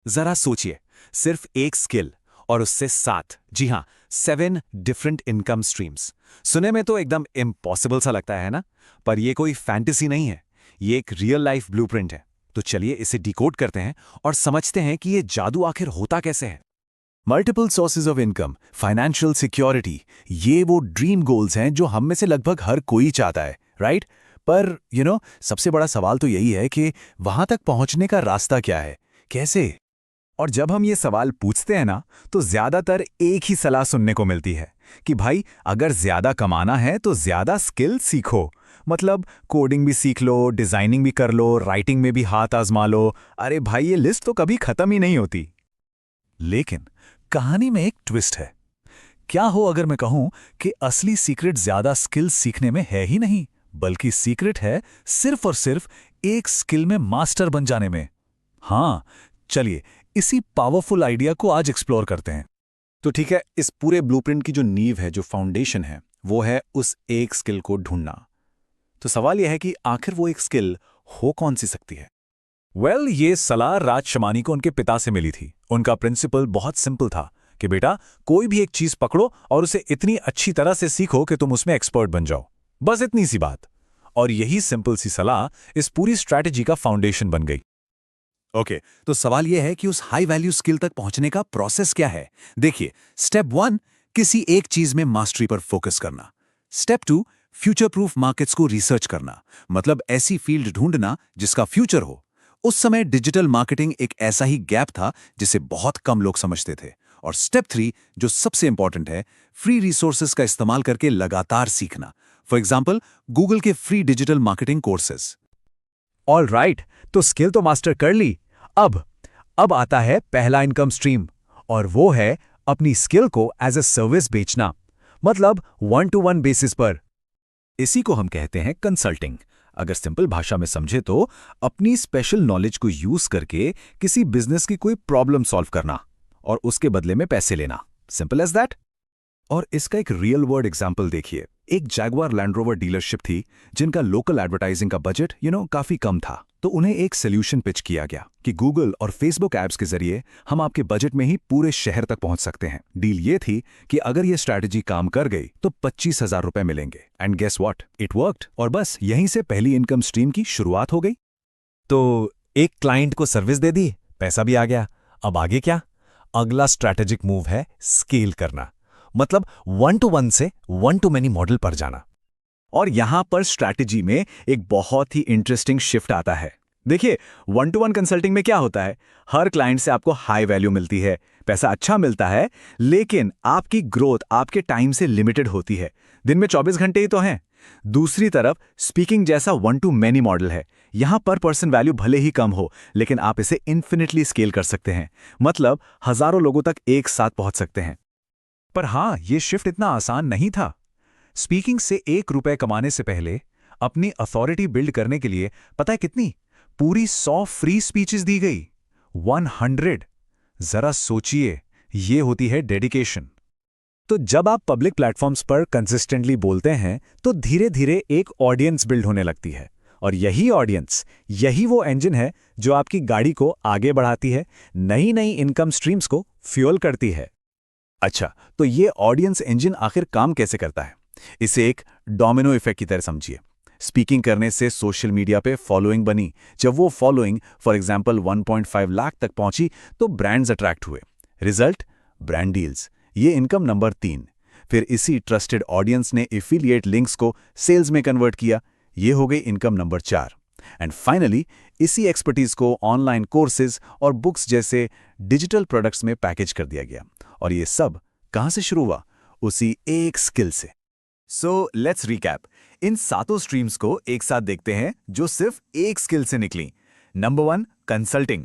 जरा सोचिए, सिर्फ एक स्किल और उससे 7, जी हाँ, 7 डिफरेंट इनकम स्ट्रीम्स। सुने में तो एकदम इम्पॉसिबल सा लगता है ना? पर ये कोई फैंटेसी नहीं है, ये एक रियल लाइफ ब्लूप्रिंट है। तो चलिए इसे डिकोड करते हैं और समझते हैं कि ये जादू आखिर होता कैसे है। Multiple sources of income, financial security, ये वो ड्रीम गोल्स हैं जो हम में से लगभग हर कोई चाहता है, राइट? पर सबसे बड़ा सवाल तो यही है कि वहां तक पहुंचने का रास्ता क्या है, कैसे? और जब हम ये सवाल पूछते हैं ना, तो ज्यादातर एक ही सलाह सुनने को मिलती है कि भाई अगर ज्यादा कमाना है तो ज्यादा स्किल सीखो। मतलब कोडिंग भी सीख लो, डिजाइनिंग भी कर लो, राइटिंग में भी हाथ आजमा लो। अरे भाई ये लिस्ट तो कभी खत्म ही नहीं होती। लेकिन कहानी में एक ट्विस्ट है। क्या हो अगर मैं कहूं कि असली सीक्रेट ज्यादा स्किल्स सीखने में है ही नहीं, बल्कि सीक्रेट है सिर्फ और सिर्फ एक स्किल में मास्टर बन जाने में। हाँ, चलिए इसी पावरफुल आइडिया को आज एक्सप्लोर करते हैं। तो ठीक है, इस पूरे ब्लूप्रिंट की जो नींव है, जो फाउंडेशन है, वो है उस एक स्किल को ढूंढना। तो सवाल यह है कि आखिर वो एक स्किल हो कौन सी सकती है? ये सलाह राज शमानी को उनके पिता से मिली थी। उनका प्रिंसिपल बहुत सिंपल था कि बेटा कोई भी एक चीज पकड़ो और उसे इतनी अच्छी तरह से सीखो कि तुम उसमें एक्सपर्ट बन जाओ। बस इतनी सी बात। और यही सिंपल सी सलाह इस पूरी स्ट्रैटेजी का फाउंडेशन बन गई। ओके, तो सवाल यह है कि उस हाई वैल्यू स्किल तक पहुंचने का प्रोसेस क्या है। देखिए, स्टेप 1 किसी एक चीज में मास्टरी पर फोकस करना। स्टेप 2 फ्यूचर प्रूफ मार्केट्स को रिसर्च करना, मतलब ऐसी फील्ड ढूंढना जिसका फ्यूचर हो। उस समय डिजिटल मार्केटिंग एक ऐसा ही गैप था जिसे बहुत कम लोग समझते थे। और स्टेप 3 जो सबसे इंपॉर्टेंट है, फ्री रिसोर्सेज का इस्तेमाल करके लगातार सीखना। फॉर एग्जाम्पल गूगल के free digital marketing courses. All right, तो स्किल तो मास्टर कर ली। अब आता है पहला इनकम स्ट्रीम, और वो है अपनी स्किल को एज ए सर्विस बेचना, मतलब 1-to-1 बेसिस पर। इसी को हम कहते हैं कंसल्टिंग। अगर सिंपल भाषा में समझे तो अपनी स्पेशल नॉलेज को यूज करके किसी बिजनेस की कोई प्रॉब्लम सॉल्व करना और उसके बदले में पैसे लेना। Simple as that. और इसका एक रियल वर्ल्ड एग्जाम्पल देखिए। एक जैगुआर लैंड रोवर डीलरशिप थी जिनका लोकल एडवर्टाइजिंग का बजट काफी कम था। तो उन्हें एक सोल्यूशन पिच किया गया कि गूगल और फेसबुक एप्स के जरिए हम आपके बजट में ही पूरे शहर तक पहुंच सकते हैं। डील ये थी कि अगर ये स्ट्रैटेजी काम कर गई तो 25,000 रुपए मिलेंगे। And guess what, it worked. और बस यहीं से पहली इनकम स्ट्रीम की शुरुआत हो गई। तो एक क्लाइंट को सर्विस दे दी, पैसा भी आ गया। अब आगे क्या? अगला स्ट्रैटेजिक मूव है स्केल करना, मतलब 1-to-1 से 1-to-many मॉडल पर जाना। और यहां पर स्ट्रैटेजी में एक बहुत ही इंटरेस्टिंग शिफ्ट आता है। देखिए, 1-to-1 कंसल्टिंग में क्या होता है, हर क्लाइंट से आपको हाई वैल्यू मिलती है, पैसा अच्छा मिलता है, लेकिन आपकी ग्रोथ आपके टाइम से लिमिटेड होती है। दिन में 24 घंटे ही तो हैं। दूसरी तरफ स्पीकिंग जैसा 1-to-many मॉडल है। यहां पर पर्सन वैल्यू भले ही कम हो, लेकिन आप इसे इन्फिनिटली स्केल कर सकते हैं, मतलब हजारों लोगों तक एक साथ पहुंच सकते हैं। पर हां, यह शिफ्ट इतना आसान नहीं था। स्पीकिंग से 1 रुपए कमाने से पहले अपनी अथॉरिटी बिल्ड करने के लिए पता है कितनी? पूरी 100 फ्री स्पीचेस दी गई। 100। जरा सोचिए, ये होती है डेडिकेशन। तो जब आप पब्लिक प्लेटफॉर्म्स पर कंसिस्टेंटली बोलते हैं तो धीरे धीरे एक ऑडियंस बिल्ड होने लगती है। और यही ऑडियंस, यही वो इंजन है जो आपकी गाड़ी को आगे बढ़ाती है, नई नई इनकम स्ट्रीम्स को फ्यूल करती है। अच्छा, तो ये ऑडियंस इंजन आखिर काम कैसे करता है? इसे एक डोमिनो इफेक्ट की तरह समझिए। स्पीकिंग करने से सोशल मीडिया पे फॉलोइंग बनी। जब वो फॉलोइंग फॉर एग्जांपल 1.5 लाख तक पहुंची तो ब्रांड्स अट्रैक्ट हुए। Result, brand deals. ये इनकम नंबर 3। फिर इसी ट्रस्टेड ऑडियंस ने एफिलिएट लिंक्स को सेल्स में कन्वर्ट किया। ये हो गई इनकम नंबर 4। एंड फाइनली इसी एक्सपर्टीज को ऑनलाइन कोर्सेज और बुक्स जैसे डिजिटल प्रोडक्ट्स में पैकेज कर दिया गया। और ये सब कहां से शुरू हुआ? उसी एक स्किल से। So let's recap. In 7 streams को एक साथ देखते हैं जो सिर्फ एक स्किल से निकली। Number 1 consulting,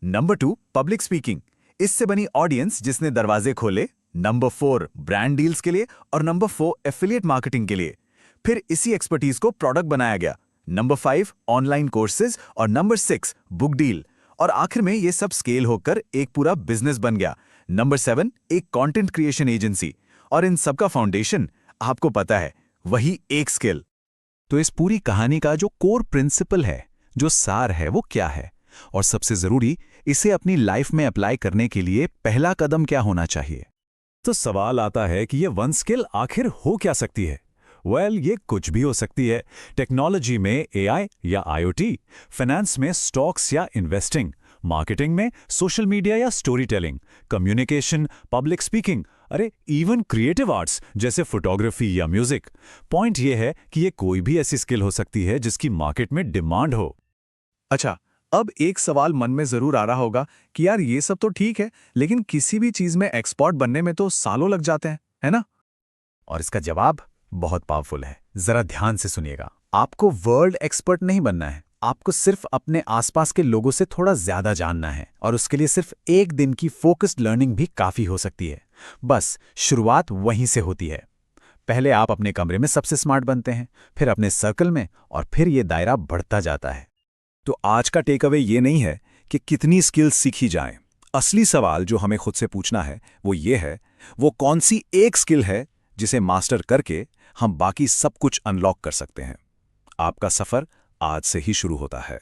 number 2 public speaking, इससे बनी ऑडियंस जिसने दरवाजे खोले, नंबर 4 ब्रांड डील्स के लिए, और नंबर 4 एफिलिएट मार्केटिंग के लिए। फिर इसी एक्सपर्टीज को प्रोडक्ट बनाया गया। नंबर 5 ऑनलाइन कोर्सेज, और नंबर 6 बुक डील। और आखिर में ये सब स्केल होकर एक पूरा बिजनेस बन गया। नंबर 7 एक कंटेंट क्रिएशन एजेंसी। और इन सबका फाउंडेशन आपको पता है, वही एक स्किल। तो इस पूरी कहानी का जो कोर प्रिंसिपल है, जो सार है, वो क्या है? और सबसे जरूरी, इसे अपनी लाइफ में अप्लाई करने के लिए पहला कदम क्या होना चाहिए? तो सवाल आता है कि ये वन स्किल आखिर हो क्या सकती है। ये कुछ भी हो सकती है। टेक्नोलॉजी में एआई या आईओटी, फाइनेंस में स्टॉक्स या इन्वेस्टिंग, मार्केटिंग में सोशल मीडिया या story telling, communication, public speaking, अरे इवन क्रिएटिव आर्ट्स जैसे फोटोग्राफी या म्यूजिक। पॉइंट ये है कि ये कोई भी ऐसी स्किल हो सकती है जिसकी मार्केट में डिमांड हो। अच्छा, अब एक सवाल मन में जरूर आ रहा होगा कि यार ये सब तो ठीक है, लेकिन किसी भी चीज में एक्सपर्ट बनने में तो सालों लग जाते हैं, है ना? और इसका जवाब बहुत पावरफुल है। जरा ध्यान से सुनिएगा। आपको वर्ल्ड एक्सपर्ट नहीं बनना है, आपको सिर्फ अपने आसपास के लोगों से थोड़ा ज्यादा जानना है, और उसके लिए सिर्फ एक दिन की फोकस्ड लर्निंग भी काफी हो सकती है। बस शुरुआत वहीं से होती है। पहले आप अपने कमरे में सबसे स्मार्ट बनते हैं, फिर अपने सर्कल में, और फिर ये दायरा बढ़ता जाता है। तो आज का टेक अवे ये नहीं है कि कितनी स्किल्स सीखी जाएं। असली सवाल जो हमें खुद से पूछना है वो ये है, वो कौन सी एक स्किल है जिसे मास्टर करके हम बाकी सब कुछ अनलॉक कर सकते हैं। आपका सफर आज से ही शुरू होता है।